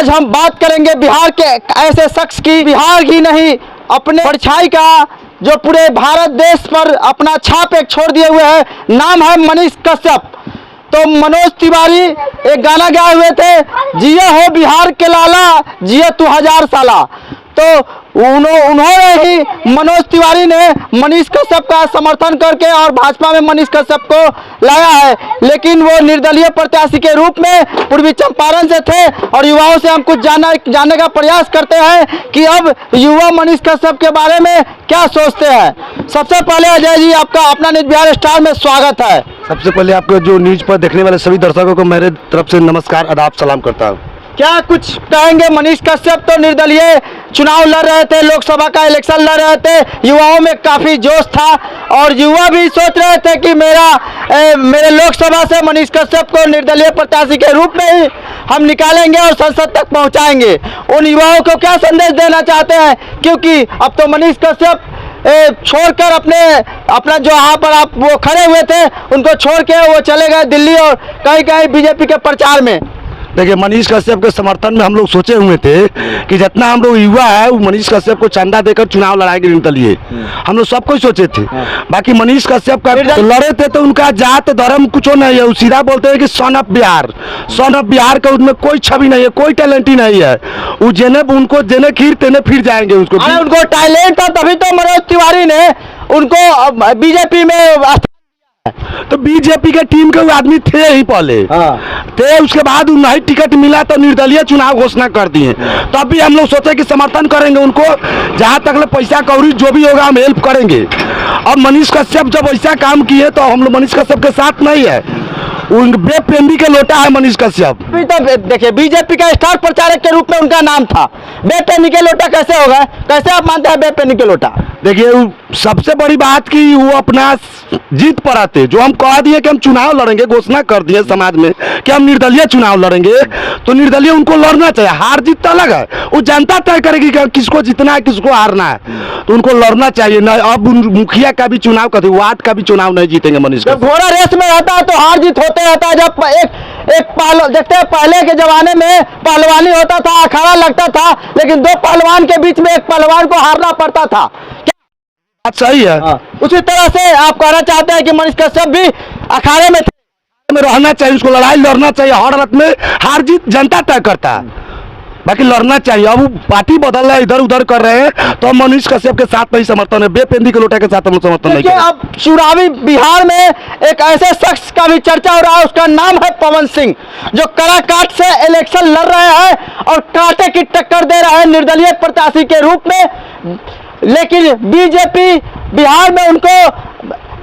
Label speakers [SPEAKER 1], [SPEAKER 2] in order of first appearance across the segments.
[SPEAKER 1] आज हम बात करेंगे बिहार के ऐसे शख्स की, बिहार ही नहीं अपने परछाई का, जो पूरे भारत देश पर अपना छाप एक छोड़ दिए हुए है। नाम है मनीष कश्यप। तो मनोज तिवारी एक गाना गाए हुए थे, जिया हो बिहार के लाला, जिया तू 1000 साला। तो उन्होंने ही, मनोज तिवारी ने मनीष कश्यप का समर्थन करके और भाजपा में मनीष कश्यप को लाया है, लेकिन वो निर्दलीय प्रत्याशी के रूप में पूर्वी चंपारण से थे। और युवाओं से हम कुछ जानने का प्रयास करते हैं कि अब युवा मनीष कश्यप के बारे में क्या सोचते हैं। सबसे पहले अजय जी, आपका अपना न्यूज बिहार स्टार में स्वागत है।
[SPEAKER 2] सबसे पहले आपको जो न्यूज पर देखने वाले सभी दर्शकों को मेरे तरफ से नमस्कार, आदाब, सलाम करता हूँ।
[SPEAKER 1] क्या कुछ कहेंगे? मनीष कश्यप तो निर्दलीय चुनाव लड़ रहे थे, लोकसभा का इलेक्शन लड़ रहे थे, युवाओं में काफी जोश था और युवा भी सोच रहे थे कि मेरे लोकसभा से मनीष कश्यप को निर्दलीय प्रत्याशी के रूप में ही हम निकालेंगे और संसद तक पहुंचाएंगे। उन युवाओं को क्या संदेश देना चाहते हैं? क्योंकि अब तो मनीष कश्यप छोड़कर अपना जो यहाँ पर आप वो खड़े हुए थे उनको छोड़ के वो चले गए दिल्ली और कहीं कहीं बीजेपी के प्रचार में।
[SPEAKER 2] देखिए, मनीष कश्यप के समर्थन में हम लोग सोचे हुए थे कि जितना हम लोग युवा है वो मनीष कश्यप को चंदा देकर चुनाव लड़ाएंगे निर्दलीय। हम लोग सब कुछ सोचे थे। बाकी मनीष कश्यप का लड़े थे तो उनका जात धर्म कुछ नहीं है। वो सीधा बोलते हैं कि son of Bihar, son of Bihar का उनमें कोई छवि नहीं है, कोई टैलेंट ही नहीं है। वो उनको जेने खीर तेने फिर जाएंगे।
[SPEAKER 1] उनको टैलेंट था, तभी तो मनोज तिवारी ने उनको बीजेपी में,
[SPEAKER 2] तो बीजेपी के टीम के वो आदमी थे ही पहले थे। उसके बाद उन्हें टिकट मिला तो निर्दलीय चुनाव घोषणा कर दिए। तब भी हम लोग सोचे कि समर्थन करेंगे उनको, जहां तक पैसा कौड़ी जो भी होगा हम हेल्प करेंगे। अब मनीष कश्यप जब ऐसा काम किए तो हम लोग मनीष कश्यप के साथ नहीं है। बेपेंदी के लोटा है मनीष कश्यप।
[SPEAKER 1] तो देखिए, बीजेपी का स्टार प्रचारक के रूप में उनका नाम था। बेपेंदी के लोटा कैसे होगा? कैसे आप मानते हैं बेपेंदी के लोटा?
[SPEAKER 2] देखिए, सबसे बड़ी बात कि वो अपना जीत पर आते, जो हम कह दिए कि हम चुनाव लड़ेंगे, घोषणा कर दिए समाज में कि हम निर्दलीय चुनाव लड़ेंगे, तो निर्दलीय उनको लड़ना चाहिए। हार जीत तो अलग है, वो जनता तय करेगी कि किसको जीतना है किसको हारना है, तो उनको लड़ना चाहिए। न अब मुखिया का भी चुनाव करते, वार्ड का भी चुनाव नहीं जीतेंगे मनीष।
[SPEAKER 1] जब घोड़ा रेस में रहता है तो हार जीत होते रहता है। जब देखते हैं पहले के जमाने में पहलवानी होता था, अखाड़ा लगता था, लेकिन दो पहलवान के बीच में एक पहलवान को हारना पड़ता था।
[SPEAKER 2] बात सही है।
[SPEAKER 1] उसी तरह से आप कहना चाहते हैं कि मनीष कश्यप भी अखाड़े में
[SPEAKER 2] रहना चाहिए, उसको लड़ाई लड़ना चाहिए। हर हालत में हार जीत जनता तय करता है, बाकी लड़ना चाहिए। अब वो पार्टी बदल रहा है, इधर उधर कर रहे हैं, तो हम मनीष कश्यप के साथ नहीं समर्थन है, बेपेंदी के लोटा के साथ हम समर्थन नहीं करेंगे।
[SPEAKER 1] अब चुनावी बिहार में एक ऐसे शख्स का भी चर्चा हो रहा है, उसका नाम है पवन सिंह, जो कराकाट से इलेक्शन लड़ रहे हैं और कांटे की टक्कर दे रहे हैं निर्दलीय प्रत्याशी के रूप में। लेकिन बीजेपी बिहार में उनको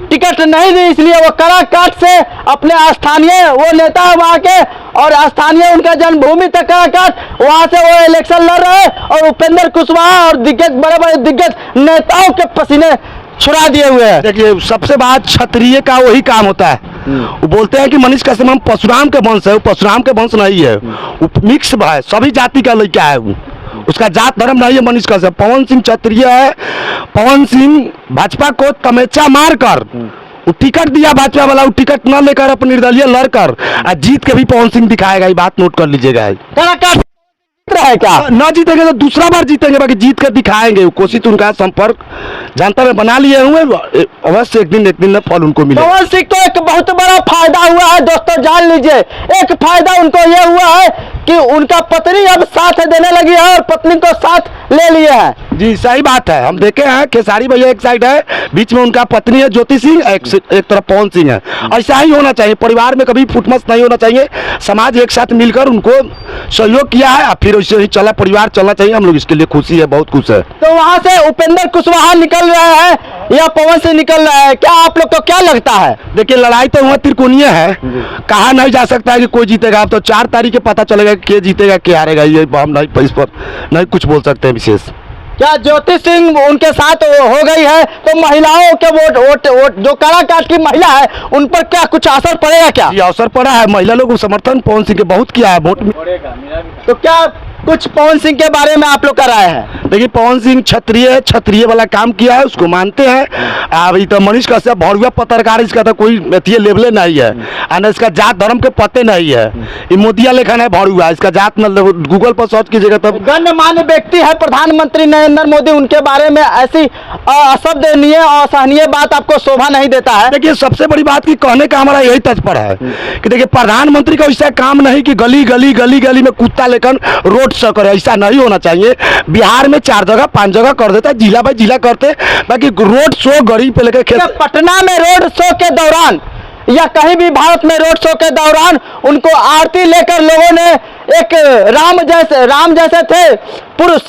[SPEAKER 1] टिकट नहीं दी, इसलिए वो कराकाट से अपने स्थानीय वो नेता है वहाँ के, और स्थानीय उनका जन्मभूमि था कराकाट, वहाँ से वो इलेक्शन लड़ रहे हैं और उपेंद्र कुशवाहा और बड़े बड़े दिग्गज नेताओं के पसीने छुड़ा दिए हुए हैं।
[SPEAKER 2] देखिए, सबसे बात क्षत्रिय का वही काम होता है। वो बोलते हैं कि मनीष कश्यप हम परशुराम के वंश है, वो परशुराम के वंश नहीं है, वो मिक्स है, सभी जाति का लड़का है। वो उसका जात धर्म नहीं है मनीष कश्यप। पवन सिंह क्षत्रिय है। पवन सिंह भाजपा को तमेचा मारकर वो टिकट दिया भाजपा वाला, वो टिकट न लेकर अपने निर्दलीय लड़कर जीत के भी पवन सिंह दिखाएगा। ये बात नोट कर लीजिएगा।
[SPEAKER 1] है क्या
[SPEAKER 2] न जीतेंगे तो दूसरा बार जीतेंगे, बाकी जीत कर दिखाएंगे। कोशिश उनका संपर्क जनता में बना लिए हुए, अवश्य एक दिन में फल उनको मिले।
[SPEAKER 1] पवन सिंह को एक बहुत बड़ा फायदा हुआ है दोस्तों, जान लीजिए। एक फायदा उनको यह हुआ है कि उनका पत्नी अब साथ देने लगी है और पत्नी को साथ ले लिए है।
[SPEAKER 2] जी सही बात है। हम देखे हैं खेसारी भैया एक साइड है, बीच में उनका पत्नी है ज्योति सिंह, एक तरफ पवन सिंह है। ऐसा ही होना चाहिए, परिवार में कभी फुटमस नहीं होना चाहिए। समाज एक साथ मिलकर उनको सहयोग किया है, फिर वैसे ही चला, परिवार चलना चाहिए। हम लोग इसके लिए खुशी है, बहुत खुश है।
[SPEAKER 1] तो वहाँ से उपेंद्र कुशवाहा निकल रहे हैं या पवन सिंह निकल रहे हैं, क्या आप लोग को क्या लगता है?
[SPEAKER 2] देखिए, लड़ाई तो वहाँ त्रिकोणीय है, कहा नहीं जा सकता है कि कोई जीतेगा। अब तो 4 तारीख के पता चलेगा कि जीतेगा क्या हारेगा, ये हम नहीं इस पर नहीं कुछ बोल सकते हैं विशेष।
[SPEAKER 1] क्या ज्योति सिंह उनके साथ हो गई है तो महिलाओं के वोट जो कराकाट की महिला है उन पर क्या कुछ असर पड़ेगा? क्या
[SPEAKER 2] ये असर पड़ा है, महिला लोग समर्थन पवन सिंह के बहुत किया है वोट में।
[SPEAKER 1] तो क्या कुछ पवन सिंह के बारे में आप लोग का राय है?
[SPEAKER 2] देखिए पवन सिंह क्षत्रिय है, क्षत्रिय वाला काम किया है, उसको मानते हैं। अभी तो मनीष कश्यप भौरुआ पत्रकार, इसका तो कोई लेवले नहीं है, और इसका जात धर्म के पते नहीं है। ये मोदिया लेखन है भौरुआ, इसका जात मतलब गूगल पर सर्च कीजिएगा तब।
[SPEAKER 1] गण्यमान्य व्यक्ति है प्रधानमंत्री नरेंद्र मोदी, उनके बारे में ऐसी अशब्दनीय और असहनीय बात आपको शोभा नहीं देता है?
[SPEAKER 2] देखिए सबसे बड़ी बात की कहने का हमारा यही तत्पर है कि देखिए प्रधानमंत्री का ऐसा काम नहीं कि गली गली गली गली में कुत्ता लेकर रोड शो करे, ऐसा नहीं होना चाहिए। बिहार में 4 जगह 5 जगह कर देता है, जिला बाई जिला करते, बाकी रोड शो गरीब पे लेकर
[SPEAKER 1] पटना में रोड शो के दौरान या कहीं भी भारत में रोड शो के दौरान उनको आरती लेकर लोगों ने एक राम जैसे थे पुरुष,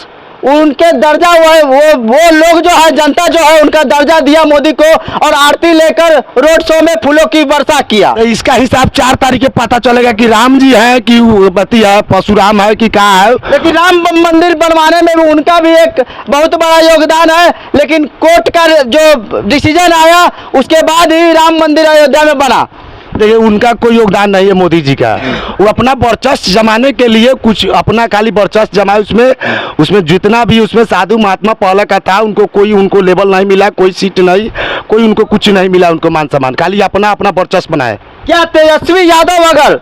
[SPEAKER 1] उनके दर्जा वो लोग जो है, जनता जो है, उनका दर्जा दिया मोदी को और आरती लेकर रोड शो में फूलों की वर्षा किया।
[SPEAKER 2] तो इसका हिसाब 4 तारीख के पता चलेगा कि राम जी है कि बती है, परशुराम है कि कहाँ है।
[SPEAKER 1] लेकिन राम मंदिर बनवाने में भी उनका भी एक बहुत बड़ा योगदान है, लेकिन कोर्ट का जो डिसीजन आया उसके बाद ही राम मंदिर अयोध्या में बना।
[SPEAKER 2] देखिए उनका कोई योगदान नहीं है मोदी जी का, वो अपना वर्चस्व जमाने के लिए कुछ अपना खाली वर्चस्व जमाए, उसमें जितना भी उसमें साधु महात्मा पहले का था, उनको लेवल नहीं मिला, कोई सीट नहीं, कोई उनको कुछ नहीं मिला, उनको मान सम्मान, खाली अपना वर्चस्व बनाए।
[SPEAKER 1] क्या तेजस्वी यादव, अगर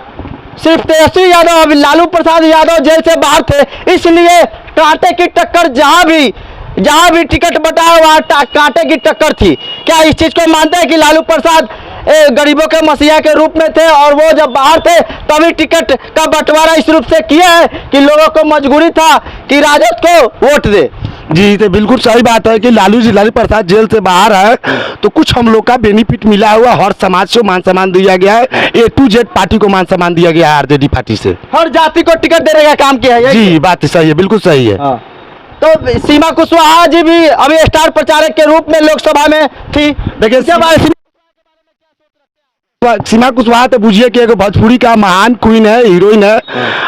[SPEAKER 1] सिर्फ तेजस्वी यादव, अभी लालू प्रसाद यादव जेल से बाहर थे, इसलिए कांटे की टक्कर जहां भी टिकट बटा है वहां कांटे की टक्कर थी, क्या इस चीज को मानते हैं कि लालू प्रसाद गरीबों के मसीहा के रूप में थे और वो जब बाहर थे तभी टिकट का बंटवारा इस रूप से किया है कि लोगों को मजबूरी था कि राजद को वोट दे?
[SPEAKER 2] जी तो बिल्कुल सही बात है कि लालू प्रसाद जेल से बाहर है तो कुछ हम लोग का बेनिफिट मिला हुआ, हर समाज को मान सम्मान दिया गया है, A to Z पार्टी को मान सम्मान दिया गया है, आरजेडी पार्टी से
[SPEAKER 1] हर जाति को टिकट देने का काम किया है।
[SPEAKER 2] जी बात सही है, बिल्कुल सही है।
[SPEAKER 1] तो सीमा कुशवाहा जी भी अभी स्टार प्रचारक के रूप में लोकसभा में थी।
[SPEAKER 2] देखिए सीमा कुशवाहा तो बुझिए कि एक भोजपुरी का महान क्वीन है, हीरोइन है,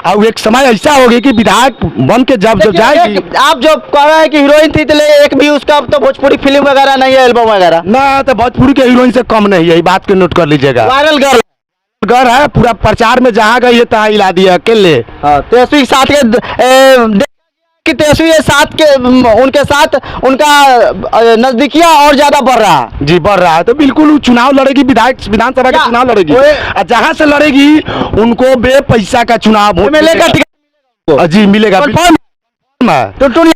[SPEAKER 2] और एक समय ऐसा हो गया कि विधायक बन के जब जाएगी।
[SPEAKER 1] आप जो कह रहे हैं कि हीरोइन थी, तो एक भी उसका तो भोजपुरी फिल्म वगैरह नहीं है, एल्बम वगैरह
[SPEAKER 2] ना, तो भोजपुरी के हीरोइन से कम नहीं है, ये बात को नोट कर लीजिएगा।
[SPEAKER 1] वायरल गर्ल
[SPEAKER 2] है, पूरा प्रचार में जहाँ गई है तहाँ हिला दिया अकेले।
[SPEAKER 1] तेजस्वी साथ के कि तेजस्वी साथ के उनके साथ उनका नजदीकिया और ज्यादा बढ़ रहा है।
[SPEAKER 2] जी बढ़ रहा है, तो बिल्कुल चुनाव लड़ेगी, विधानसभा का चुनाव लड़ेगी, और जहाँ से लड़ेगी उनको बे पैसा का चुनाव
[SPEAKER 1] मिलेगा,
[SPEAKER 2] जी मिलेगा। टुनटुन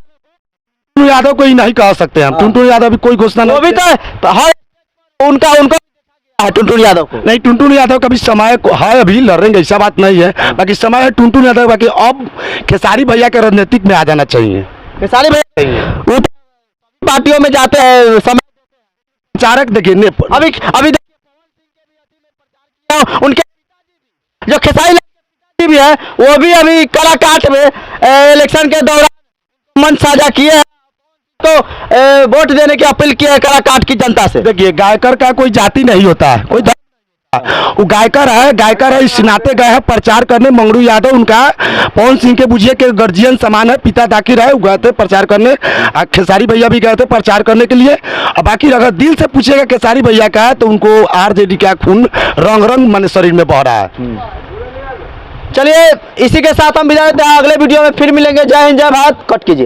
[SPEAKER 2] यादव को ही नहीं कह सकते हम, टुनटुन यादव भी कोई घोषणा नहीं,
[SPEAKER 1] वो भी तो उनका टुनटुन यादव को
[SPEAKER 2] नहीं, टुनटुन यादव का भी समय है, अभी लड़ेंगे ऐसा बात नहीं है, बाकी समय है टुनटुन यादव, बाकी अब खेसारी भैया के राजनीतिक में आ जाना चाहिए।
[SPEAKER 1] खेसारी भैया वो पार्टियों में जाते हैं, समय
[SPEAKER 2] प्रचारक देखिए
[SPEAKER 1] अभी उनके जो खेसारी भी है वो भी अभी काराकाट में इलेक्शन के दौरान मंच साझा किए हैं, तो वोट देने की अपील की है काराकाट की जनता से।
[SPEAKER 2] देखिए गायकर का कोई जाति नहीं होता है, कोई वो गायकर है, इस नाते गए हैं प्रचार करने। मंगरू यादव उनका पवन सिंह के बुझिए के गार्जियन समान है, पिता दाखिर है, वो गए थे प्रचार करने, खेसारी भैया भी गए थे प्रचार करने के लिए। और बाकी अगर दिल से पूछेगा खेसारी भैया का है तो उनको आरजेडी का खून रंग मन शरीर में बह रहा है।
[SPEAKER 1] चलिए इसी के साथ हम विदा देते हैं, अगले वीडियो में फिर मिलेंगे। जय हिंद, जय भारत, कट कीजिए।